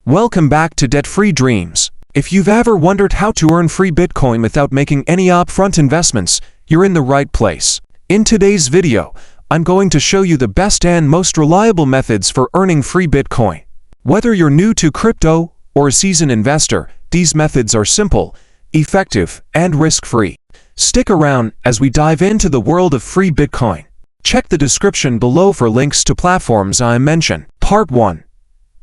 Welcome back to Debt-Free Dreams. If you've ever wondered how to earn free Bitcoin without making any upfront investments, you're in the right place. In today's video, I'm going to show you the best and most reliable methods for earning free Bitcoin. Whether you're new to crypto or a seasoned investor, these methods are simple, effective, and risk-free. Stick around as we dive into the world of free Bitcoin. Check the description below for links to platforms I mentioned. Part 1.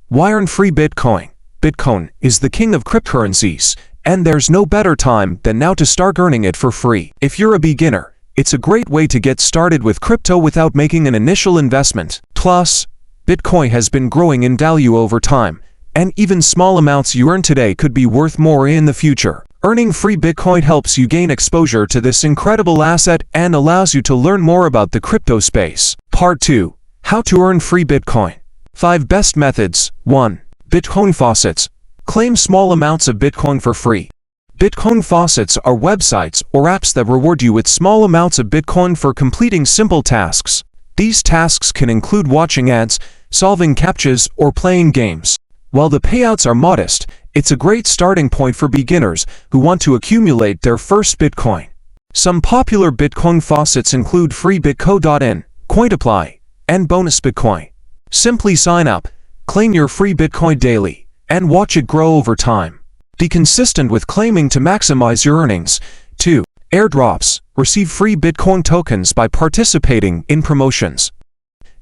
Why earn free Bitcoin? Bitcoin is the king of cryptocurrencies, and there's no better time than now to start earning it for free. If you're a beginner, it's a great way to get started with crypto without making an initial investment. Plus, Bitcoin has been growing in value over time, and even small amounts you earn today could be worth more in the future. Earning free Bitcoin helps you gain exposure to this incredible asset and allows you to learn more about the crypto space. Part 2. How to earn free Bitcoin. 5 best methods. 1. Bitcoin Faucets. Claim small amounts of Bitcoin for free. Bitcoin Faucets are websites or apps that reward you with small amounts of Bitcoin for completing simple tasks. These tasks can include watching ads, solving CAPTCHAs, or playing games. While the payouts are modest, it's a great starting point for beginners who want to accumulate their first Bitcoin. Some popular Bitcoin faucets include FreeBitco.in, Coinapply, and Bonus Bitcoin. Simply sign up, claim your free Bitcoin daily, and watch it grow over time. Be consistent with claiming to maximize your earnings. 2. Airdrops. Receive free Bitcoin tokens by participating in promotions.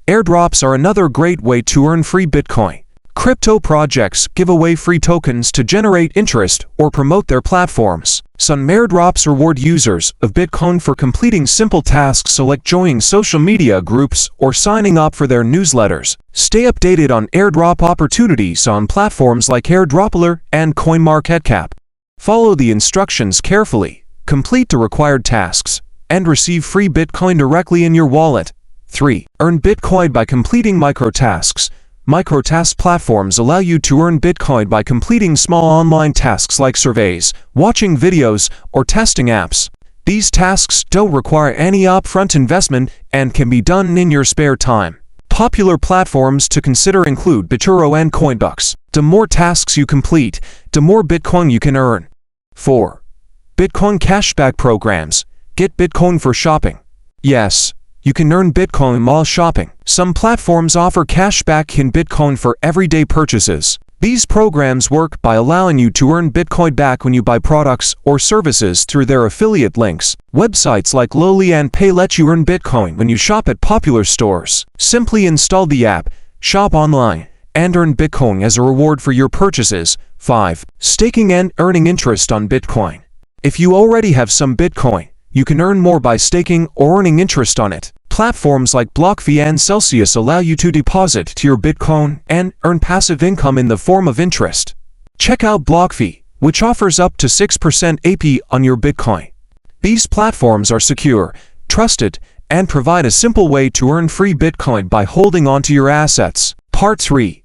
Airdrops are another great way to earn free Bitcoin. Crypto projects give away free tokens to generate interest or promote their platforms. Some airdrops reward users of Bitcoin for completing simple tasks like joining social media groups or signing up for their newsletters. Stay updated on airdrop opportunities on platforms like Airdropler and CoinMarketCap. Follow the instructions carefully, complete the required tasks, and receive free Bitcoin directly in your wallet. 3. Earn Bitcoin by completing microtasks. Microtask platforms allow you to earn Bitcoin by completing small online tasks like surveys, watching videos, or testing apps. These tasks don't require any upfront investment and can be done in your spare time. Popular platforms to consider include BitToro and Coinbucks. The more tasks you complete, the more Bitcoin you can earn. 4. Bitcoin Cashback programs. Get Bitcoin for shopping. Yes, you can earn Bitcoin while shopping. Some platforms offer cashback in Bitcoin for everyday purchases. These programs work by allowing you to earn Bitcoin back when you buy products or services through their affiliate links. Websites like Loli and Pay let you earn Bitcoin when you shop at popular stores. Simply install the app, shop online, and earn Bitcoin as a reward for your purchases. 5. Staking and earning interest on Bitcoin. If you already have some Bitcoin, you can earn more by staking or earning interest on it. Platforms like BlockFi and Celsius allow you to deposit to your Bitcoin and earn passive income in the form of interest. Check out BlockFi, which offers up to 6% AP on your Bitcoin. These platforms are secure, trusted, and provide a simple way to earn free Bitcoin by holding onto your assets. Part 3.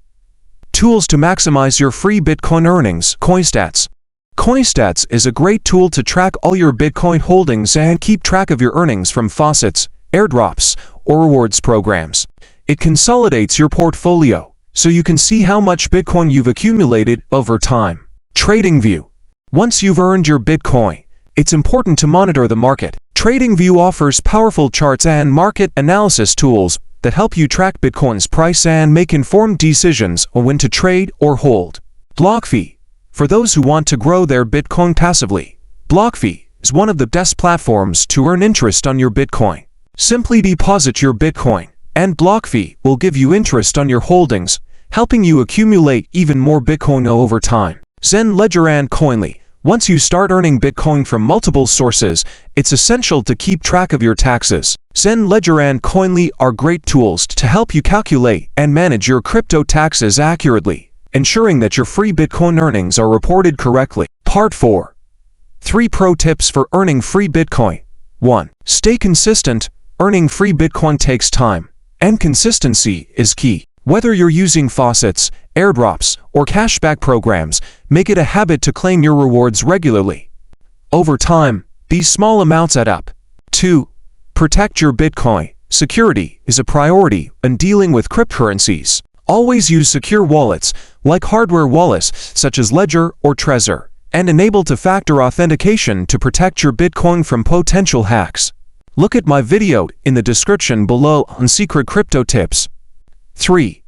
Tools to maximize your free Bitcoin earnings. CoinStats. CoinStats is a great tool to track all your Bitcoin holdings and keep track of your earnings from faucets, airdrops, or rewards programs. It consolidates your portfolio, so you can see how much Bitcoin you've accumulated over time. TradingView. Once you've earned your Bitcoin, it's important to monitor the market. TradingView offers powerful charts and market analysis tools that help you track Bitcoin's price and make informed decisions on when to trade or hold. BlockFi. For those who want to grow their Bitcoin passively, BlockFi is one of the best platforms to earn interest on your Bitcoin. Simply deposit your Bitcoin, and BlockFi will give you interest on your holdings, helping you accumulate even more Bitcoin over time. Zen Ledger and Koinly. Once you start earning Bitcoin from multiple sources, it's essential to keep track of your taxes. Zen Ledger and Koinly are great tools to help you calculate and manage your crypto taxes accurately, ensuring that your free Bitcoin earnings are reported correctly. Part 4. 3 pro tips for earning free Bitcoin. 1. Stay consistent. Earning free Bitcoin takes time, and consistency is key. Whether you're using faucets, airdrops, or cashback programs, make it a habit to claim your rewards regularly. Over time, these small amounts add up. 2. Protect your Bitcoin. Security is a priority when dealing with cryptocurrencies. Always use secure wallets, like hardware wallets such as Ledger or Trezor, and enable two-factor authentication to protect your Bitcoin from potential hacks. Look at my video in the description below on secret crypto tips. 3.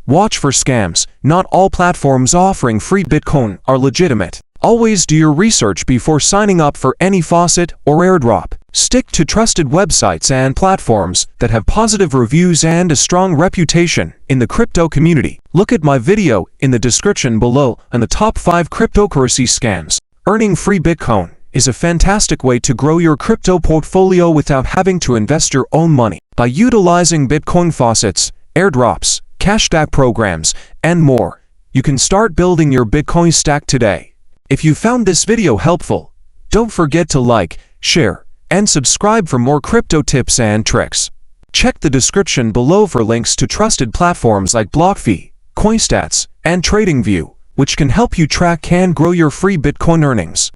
Watch for scams. Not all platforms offering free Bitcoin are legitimate. Always do your research before signing up for any faucet or airdrop. Stick to trusted websites and platforms that have positive reviews and a strong reputation in the crypto community. Look at my video in the description below on the top 5 cryptocurrency scams. Earning free Bitcoin is a fantastic way to grow your crypto portfolio without having to invest your own money. By utilizing Bitcoin faucets, airdrops, cashback programs, and more, you can start building your Bitcoin stack today. If you found this video helpful, don't forget to like, share, and subscribe for more crypto tips and tricks. Check the description below for links to trusted platforms like BlockFi, CoinStats, and TradingView, which can help you track and grow your free Bitcoin earnings.